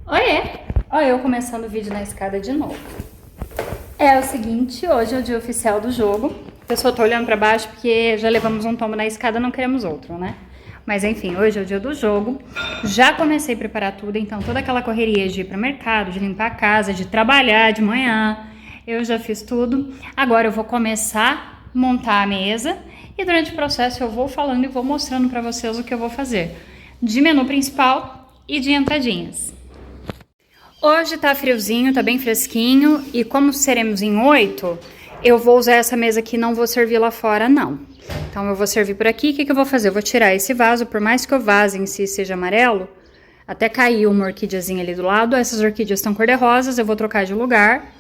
Oiê! Olha eu começando o vídeo na escada de novo. É o seguinte, hoje é o dia oficial do jogo. A pessoa tá olhando pra baixo porque já levamos um tombo na escada, não queremos outro, né? Mas enfim, hoje é o dia do jogo. Já comecei a preparar tudo, então toda aquela correria de ir pro mercado, de limpar a casa, de trabalhar de manhã, eu já fiz tudo. Agora eu vou começar a montar a mesa e durante o processo eu vou falando e vou mostrando pra vocês o que eu vou fazer. De menu principal e de entradinhas. Hoje tá friozinho, tá bem fresquinho e como seremos em 8, eu vou usar essa mesa aqui, não vou servir lá fora não. Então eu vou servir por aqui, o que eu vou fazer? Eu vou tirar esse vaso, por mais que o vaso em si seja amarelo, até caiu uma orquídeazinha ali do lado, essas orquídeas estão cor-de-rosas, eu vou trocar de lugar.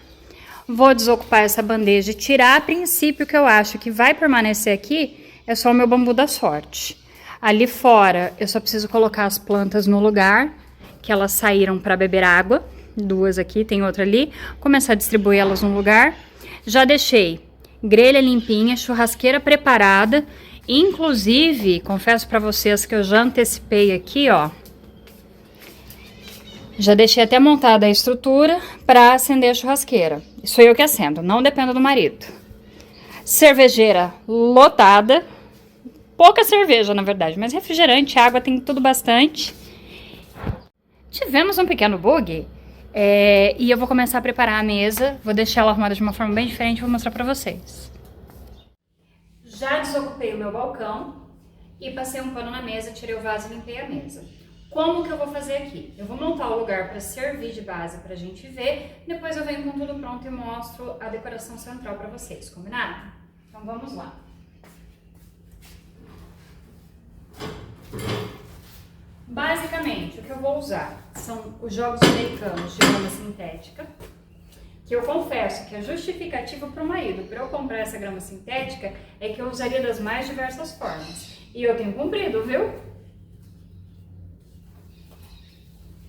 Vou desocupar essa bandeja e tirar a princípio que eu acho que vai permanecer aqui, é só o meu bambu da sorte. Ali fora eu só preciso colocar as plantas no lugar, que elas saíram para beber água, duas aqui, tem outra ali, começar a distribuir elas no lugar. Já deixei grelha limpinha, churrasqueira preparada, inclusive, confesso para vocês que eu já antecipei aqui, ó, já deixei até montada a estrutura para acender a churrasqueira. Sou eu que acendo, não dependo do marido. Cervejeira lotada, pouca cerveja na verdade, mas refrigerante, água tem tudo bastante. Tivemos um pequeno bug e eu vou começar a preparar a mesa, vou deixar ela arrumada de uma forma bem diferente e vou mostrar pra vocês. Já desocupei o meu balcão e passei um pano na mesa, tirei o vaso e limpei a mesa. Como que eu vou fazer aqui? Eu vou montar o lugar para servir de base pra gente ver, depois eu venho com tudo pronto e mostro a decoração central pra vocês, combinado? Então vamos lá. Basicamente, o que eu vou usar são os jogos americanos de grama sintética, que eu confesso que a justificativa para o marido para eu comprar essa grama sintética é que eu usaria das mais diversas formas. E eu tenho cumprido, viu?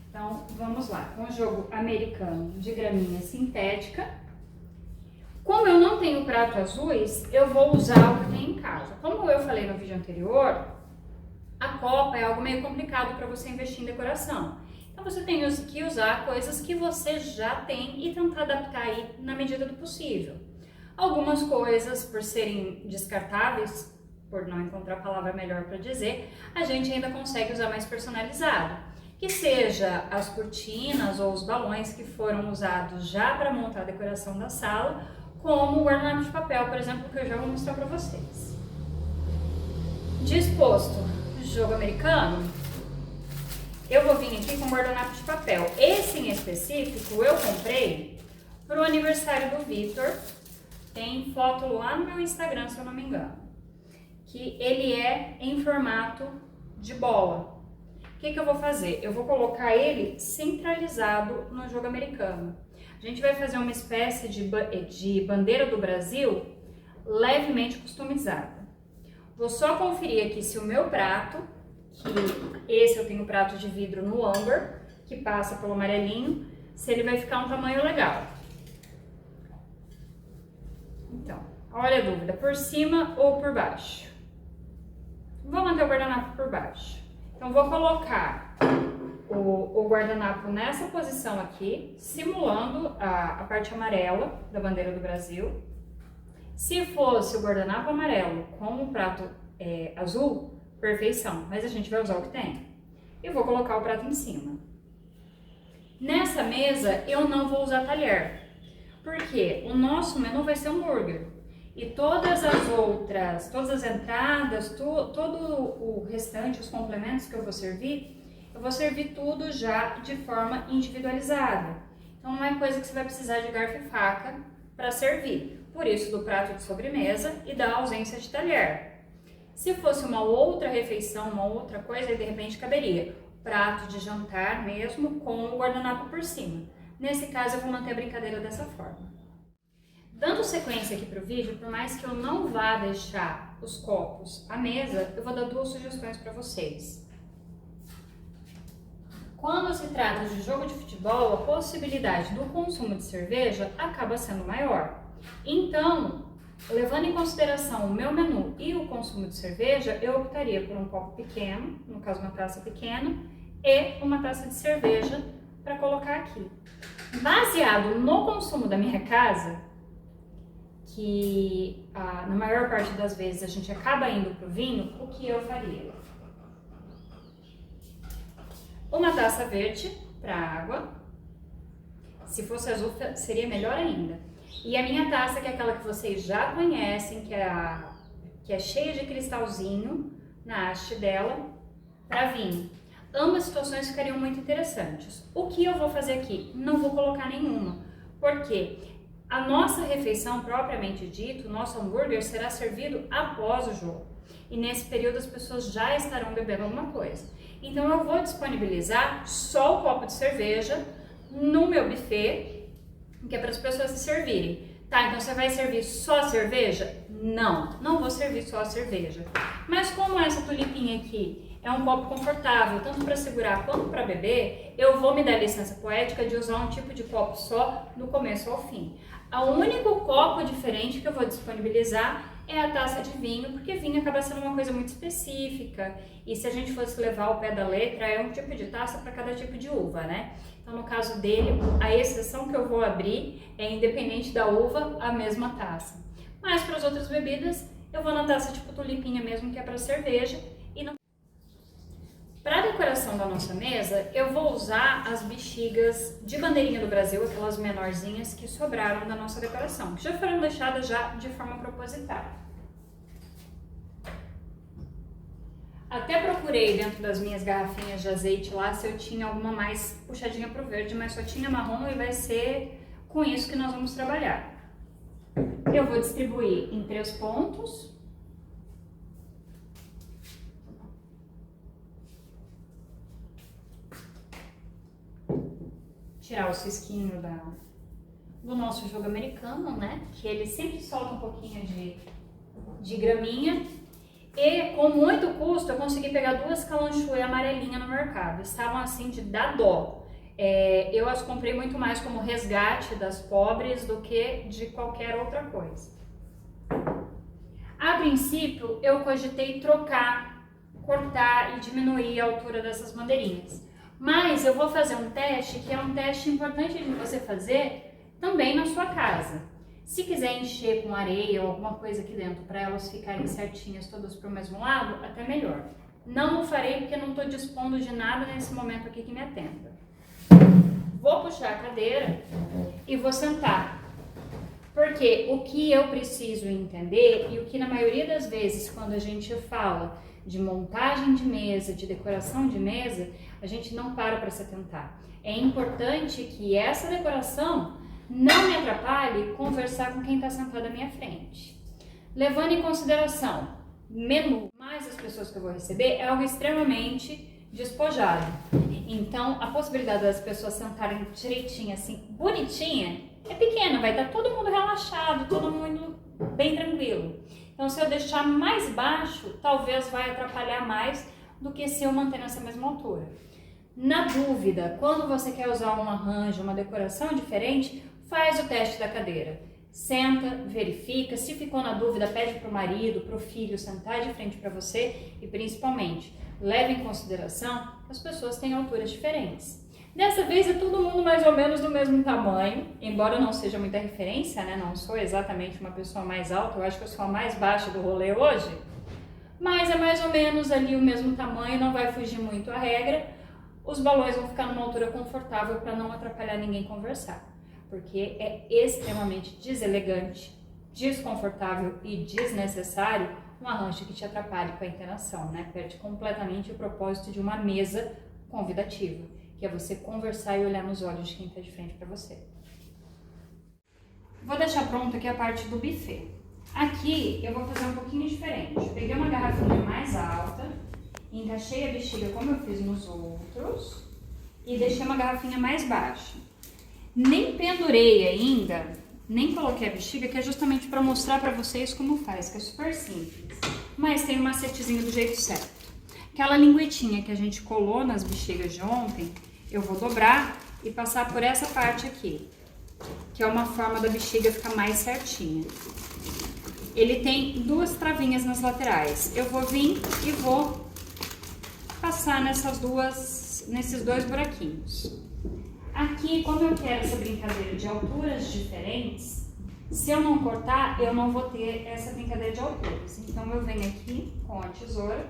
Então, vamos lá. Com o jogo americano de graminha sintética. Como eu não tenho prato azuis, eu vou usar o que tem em casa. Como eu falei no vídeo anterior, a copa é algo meio complicado para você investir em decoração. Então você tem que usar coisas que você já tem e tentar adaptar aí na medida do possível. Algumas coisas, por serem descartáveis, por não encontrar palavra melhor para dizer, a gente ainda consegue usar mais personalizado. Que seja as cortinas ou os balões que foram usados já para montar a decoração da sala, como o guardanapo de papel, por exemplo, que eu já vou mostrar para vocês. Disposto jogo americano, eu vou vir aqui com guardanapo de papel. Esse em específico eu comprei para o aniversário do Vitor. Tem foto lá no meu Instagram, se eu não me engano. Que ele é em formato de bola. O que eu vou fazer? Eu vou colocar ele centralizado no jogo americano. A gente vai fazer uma espécie de bandeira do Brasil levemente customizada. Vou só conferir aqui se o meu prato, que esse eu tenho prato de vidro no âmbar, que passa pelo amarelinho, se ele vai ficar um tamanho legal. Então, olha a dúvida, por cima ou por baixo? Vou manter o guardanapo por baixo. Então, vou colocar o guardanapo nessa posição aqui, simulando a parte amarela da bandeira do Brasil. Se fosse o guardanapo amarelo com o prato azul, perfeição, mas a gente vai usar o que tem. Eu vou colocar o prato em cima. Nessa mesa eu não vou usar talher, porque o nosso menu vai ser hambúrguer. E todas as entradas, todo o restante, os complementos que eu vou servir tudo já de forma individualizada. Então não é coisa que você vai precisar de garfo e faca para servir. Por isso do prato de sobremesa e da ausência de talher. Se fosse uma outra refeição, uma outra coisa, de repente caberia prato de jantar mesmo com o guardanapo por cima. Nesse caso eu vou manter a brincadeira dessa forma. Dando sequência aqui para o vídeo, por mais que eu não vá deixar os copos à mesa, eu vou dar duas sugestões para vocês. Quando se trata de jogo de futebol, a possibilidade do consumo de cerveja acaba sendo maior. Então, levando em consideração o meu menu e o consumo de cerveja, eu optaria por um copo pequeno, no caso uma taça pequena, e uma taça de cerveja para colocar aqui. Baseado no consumo da minha casa, que na maior parte das vezes a gente acaba indo pro vinho, o que eu faria? Uma taça verde para água, se fosse azul seria melhor ainda. E a minha taça, que é aquela que vocês já conhecem, que é cheia de cristalzinho na haste dela, para vinho. Ambas situações ficariam muito interessantes. O que eu vou fazer aqui? Não vou colocar nenhuma, porque a nossa refeição, propriamente dito, o nosso hambúrguer será servido após o jogo. E nesse período as pessoas já estarão bebendo alguma coisa. Então eu vou disponibilizar só o copo de cerveja no meu buffet, que é para as pessoas se servirem. Tá, então você vai servir só a cerveja? Não, não vou servir só a cerveja. Mas como essa tulipinha aqui é um copo confortável, tanto para segurar quanto para beber, eu vou me dar licença poética de usar um tipo de copo só do começo ao fim. O único copo diferente que eu vou disponibilizar é a taça de vinho, porque vinho acaba sendo uma coisa muito específica, e se a gente fosse levar ao pé da letra, é um tipo de taça para cada tipo de uva, né? Então, no caso dele, a exceção que eu vou abrir é, independente da uva, a mesma taça. Mas para as outras bebidas, eu vou na taça tipo tulipinha mesmo, que é para cerveja. E não... Para a decoração da nossa mesa, eu vou usar as bexigas de bandeirinha do Brasil, aquelas menorzinhas que sobraram da nossa decoração, que já foram deixadas já de forma proposital. Até procurei dentro das minhas garrafinhas de azeite lá se eu tinha alguma mais puxadinha pro verde, mas só tinha marrom e vai ser com isso que nós vamos trabalhar. Eu vou distribuir em 3 pontos. Tirar o cisquinho do nosso jogo americano, né? Que ele sempre solta um pouquinho de graminha. E com muito custo eu consegui pegar 2 calanchoe amarelinhas no mercado. Estavam assim de dar dó. Eu as comprei muito mais como resgate das pobres do que de qualquer outra coisa. A princípio eu cogitei trocar, cortar e diminuir a altura dessas bandeirinhas. Mas eu vou fazer um teste que é um teste importante de você fazer também na sua casa. Se quiser encher com areia ou alguma coisa aqui dentro para elas ficarem certinhas todas para o mesmo lado, até melhor. Não o farei porque não estou dispondo de nada nesse momento aqui que me atenda. Vou puxar a cadeira e vou sentar. Porque o que eu preciso entender e o que na maioria das vezes quando a gente fala de montagem de mesa, de decoração de mesa, a gente não para se atentar. É importante que essa decoração não me atrapalhe conversar com quem está sentado à minha frente. Levando em consideração menu, mais as pessoas que eu vou receber, é algo extremamente despojado. Então, a possibilidade das pessoas sentarem direitinho, assim, bonitinha, é pequena, vai estar todo mundo relaxado, todo mundo bem tranquilo. Então, se eu deixar mais baixo, talvez vai atrapalhar mais do que se eu manter nessa mesma altura. Na dúvida, quando você quer usar um arranjo, uma decoração diferente, faz o teste da cadeira. Senta, verifica, se ficou na dúvida, pede para o marido, para o filho sentar de frente para você e principalmente, leve em consideração que as pessoas têm alturas diferentes. Dessa vez é todo mundo mais ou menos do mesmo tamanho, embora não seja muita referência, né? Não sou exatamente uma pessoa mais alta, eu acho que eu sou a mais baixa do rolê hoje, mas é mais ou menos ali o mesmo tamanho, não vai fugir muito a regra. Os balões vão ficar numa altura confortável para não atrapalhar ninguém conversar, porque é extremamente deselegante, desconfortável e desnecessário um arranjo que te atrapalhe com a interação, né? Perde completamente o propósito de uma mesa convidativa, que é você conversar e olhar nos olhos de quem está de frente para você. Vou deixar pronto aqui a parte do buffet. Aqui eu vou fazer um pouquinho diferente. Peguei uma garrafinha mais alta, encaixei a bexiga como eu fiz nos outros e deixei uma garrafinha mais baixa. Nem pendurei ainda, nem coloquei a bexiga, que é justamente para mostrar para vocês como faz, que é super simples. Mas tem um macetezinho do jeito certo. Aquela linguetinha que a gente colou nas bexigas de ontem, eu vou dobrar e passar por essa parte aqui, que é uma forma da bexiga ficar mais certinha. Ele tem 2 travinhas nas laterais. Eu vou vir e vou passar nesses 2 buraquinhos. Aqui, como eu quero essa brincadeira de alturas diferentes, se eu não cortar, eu não vou ter essa brincadeira de alturas. Então, eu venho aqui com a tesoura,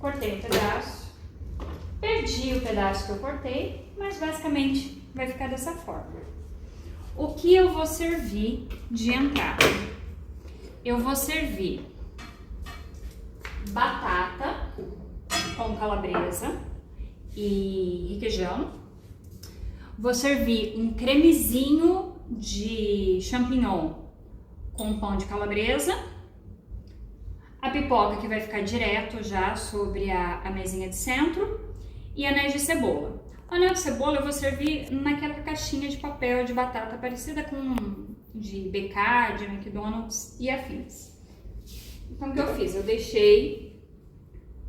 cortei um pedaço, perdi o pedaço que eu cortei, mas basicamente vai ficar dessa forma. O que eu vou servir de entrada? Eu vou servir batata com calabresa e requeijão. Vou servir um cremezinho de champignon com pão de calabresa. A pipoca que vai ficar direto já sobre a mesinha de centro. E anéis de cebola. O anel de cebola eu vou servir naquela caixinha de papel de batata parecida com de BK, de McDonald's e afins. Então o que eu fiz? Eu deixei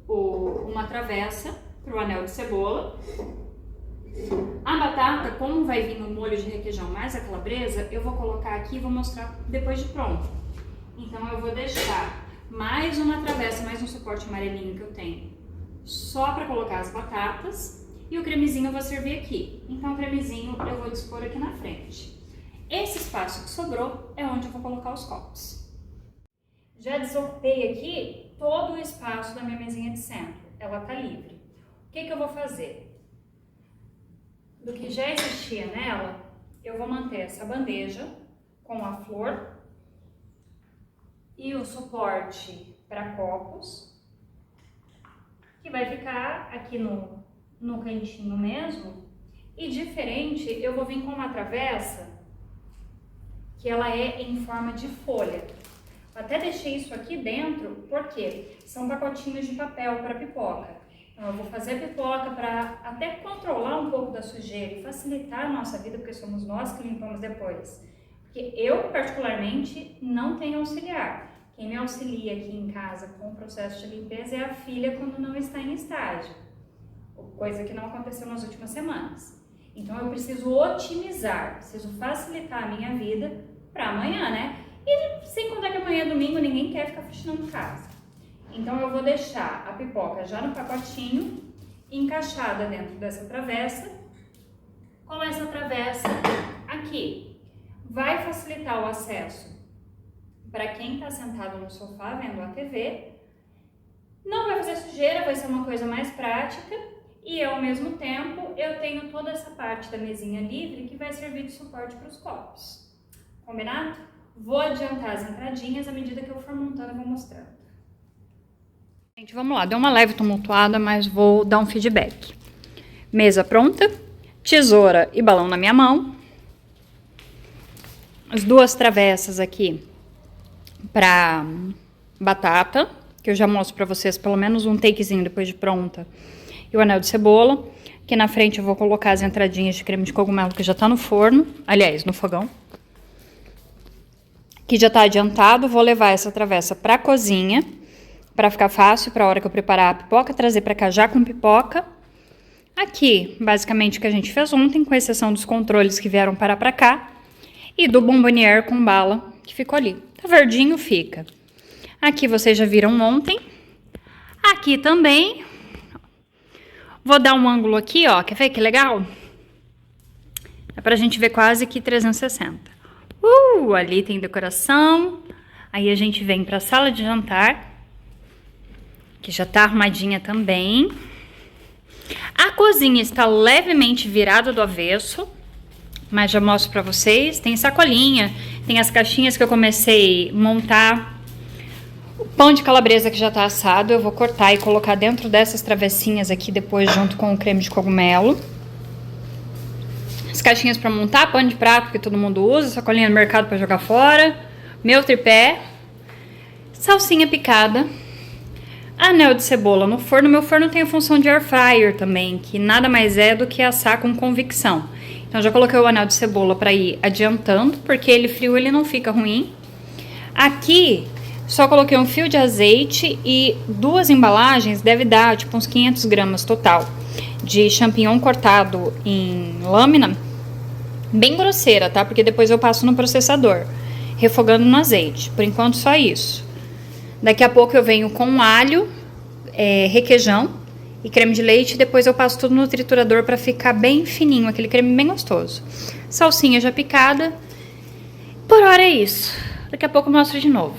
uma travessa para o anel de cebola. A batata, como vai vir no molho de requeijão mais a calabresa, eu vou colocar aqui e vou mostrar depois de pronto. Então eu vou deixar mais uma travessa, mais um suporte amarelinho que eu tenho, só para colocar as batatas. E o cremezinho eu vou servir aqui. Então o cremezinho eu vou dispor aqui na frente. Esse espaço que sobrou é onde eu vou colocar os copos. Já desocupei aqui todo o espaço da minha mesinha de centro. Ela tá livre. O que eu vou fazer? Do que já existia nela, eu vou manter essa bandeja com a flor e o suporte para copos, que vai ficar aqui no cantinho mesmo. E diferente, eu vou vir com uma travessa que ela é em forma de folha. Eu até deixei isso aqui dentro porque são pacotinhos de papel para pipoca. Então eu vou fazer pipoca para até controlar um pouco da sujeira e facilitar a nossa vida, porque somos nós que limpamos depois. Porque eu, particularmente, não tenho auxiliar. Quem me auxilia aqui em casa com o processo de limpeza é a filha quando não está em estágio. Coisa que não aconteceu nas últimas semanas. Então eu preciso otimizar, preciso facilitar a minha vida para amanhã, né? E sem contar que amanhã é domingo, ninguém quer ficar faxinando casa. Então eu vou deixar a pipoca já no pacotinho, encaixada dentro dessa travessa, com essa travessa aqui. Vai facilitar o acesso para quem está sentado no sofá vendo a TV. Não vai fazer sujeira, vai ser uma coisa mais prática. E ao mesmo tempo eu tenho toda essa parte da mesinha livre que vai servir de suporte para os copos. Combinado? Vou adiantar as entradinhas à medida que eu for montando e vou mostrando. Gente, vamos lá. Deu uma leve tumultuada, mas vou dar um feedback. Mesa pronta, tesoura e balão na minha mão. As duas travessas aqui para batata, que eu já mostro para vocês pelo menos um takezinho depois de pronta. E o anel de cebola. Aqui na frente eu vou colocar as entradinhas de creme de cogumelo que já tá no forno. Aliás, no fogão. Que já tá adiantado. Vou levar essa travessa pra cozinha. Pra ficar fácil, pra hora que eu preparar a pipoca, trazer pra cá já com pipoca. Aqui, basicamente, o que a gente fez ontem, com exceção dos controles que vieram parar pra cá. E do bombonier com bala, que ficou ali. Tá verdinho, fica. Aqui vocês já viram ontem. Aqui também. Vou dar um ângulo aqui, ó. Quer ver que legal? É pra gente ver quase que 360. Ali tem decoração. Aí a gente vem pra sala de jantar, que já tá arrumadinha também. A cozinha está levemente virada do avesso, mas já mostro pra vocês. Tem sacolinha, tem as caixinhas que eu comecei a montar. O pão de calabresa que já tá assado, eu vou cortar e colocar dentro dessas travessinhas aqui depois, junto com o creme de cogumelo. As caixinhas pra montar, pano de prato que todo mundo usa, sacolinha no mercado pra jogar fora, meu tripé, salsinha picada, anel de cebola no forno. Meu forno tem a função de air fryer também, que nada mais é do que assar com convecção. Então já coloquei o anel de cebola pra ir adiantando, porque ele frio ele não fica ruim. Aqui só coloquei um fio de azeite e duas embalagens, deve dar tipo uns 500 gramas total, de champignon cortado em lâmina, bem grosseira, tá? Porque depois eu passo no processador, refogando no azeite. Por enquanto só isso. Daqui a pouco eu venho com alho, requeijão e creme de leite. Depois eu passo tudo no triturador para ficar bem fininho, aquele creme bem gostoso. Salsinha já picada. Por hora é isso. Daqui a pouco eu mostro de novo.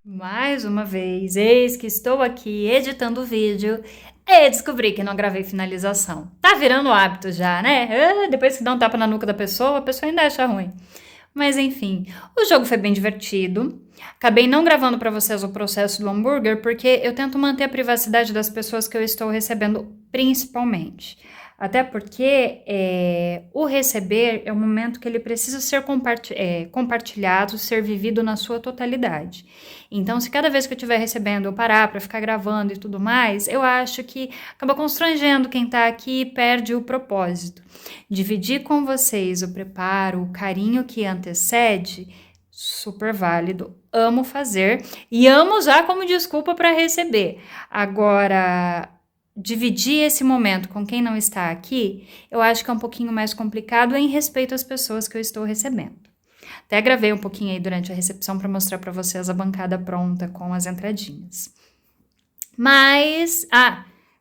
Mais uma vez, eis que estou aqui editando o vídeo e descobri que não gravei finalização. Tá virando hábito já, né? Depois que dá um tapa na nuca da pessoa, a pessoa ainda acha ruim. Mas enfim, o jogo foi bem divertido. Acabei não gravando para vocês o processo do hambúrguer porque eu tento manter a privacidade das pessoas que eu estou recebendo, principalmente. Até porque o receber é um momento que ele precisa ser compartilhado, ser vivido na sua totalidade. Então, se cada vez que eu estiver recebendo eu parar para ficar gravando e tudo mais, eu acho que acaba constrangendo quem está aqui e perde o propósito. Dividir com vocês o preparo, o carinho que antecede, super válido. Amo fazer e amo usar como desculpa para receber. Agora, dividir esse momento com quem não está aqui, eu acho que é um pouquinho mais complicado em respeito às pessoas que eu estou recebendo. Até gravei um pouquinho aí durante a recepção para mostrar para vocês a bancada pronta com as entradinhas. Mas,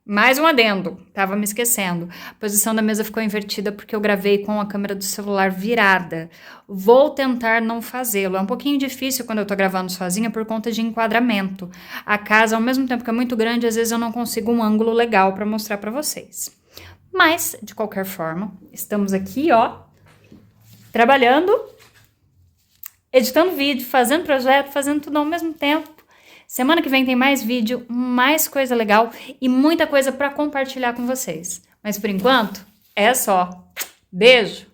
mais um adendo, tava me esquecendo. A posição da mesa ficou invertida porque eu gravei com a câmera do celular virada. Vou tentar não fazê-lo. É um pouquinho difícil quando eu tô gravando sozinha por conta de enquadramento. A casa, ao mesmo tempo que é muito grande, às vezes eu não consigo um ângulo legal para mostrar para vocês. Mas, de qualquer forma, estamos aqui, ó, trabalhando, editando vídeo, fazendo projeto, fazendo tudo ao mesmo tempo. Semana que vem tem mais vídeo, mais coisa legal e muita coisa para compartilhar com vocês. Mas por enquanto, é só. Beijo!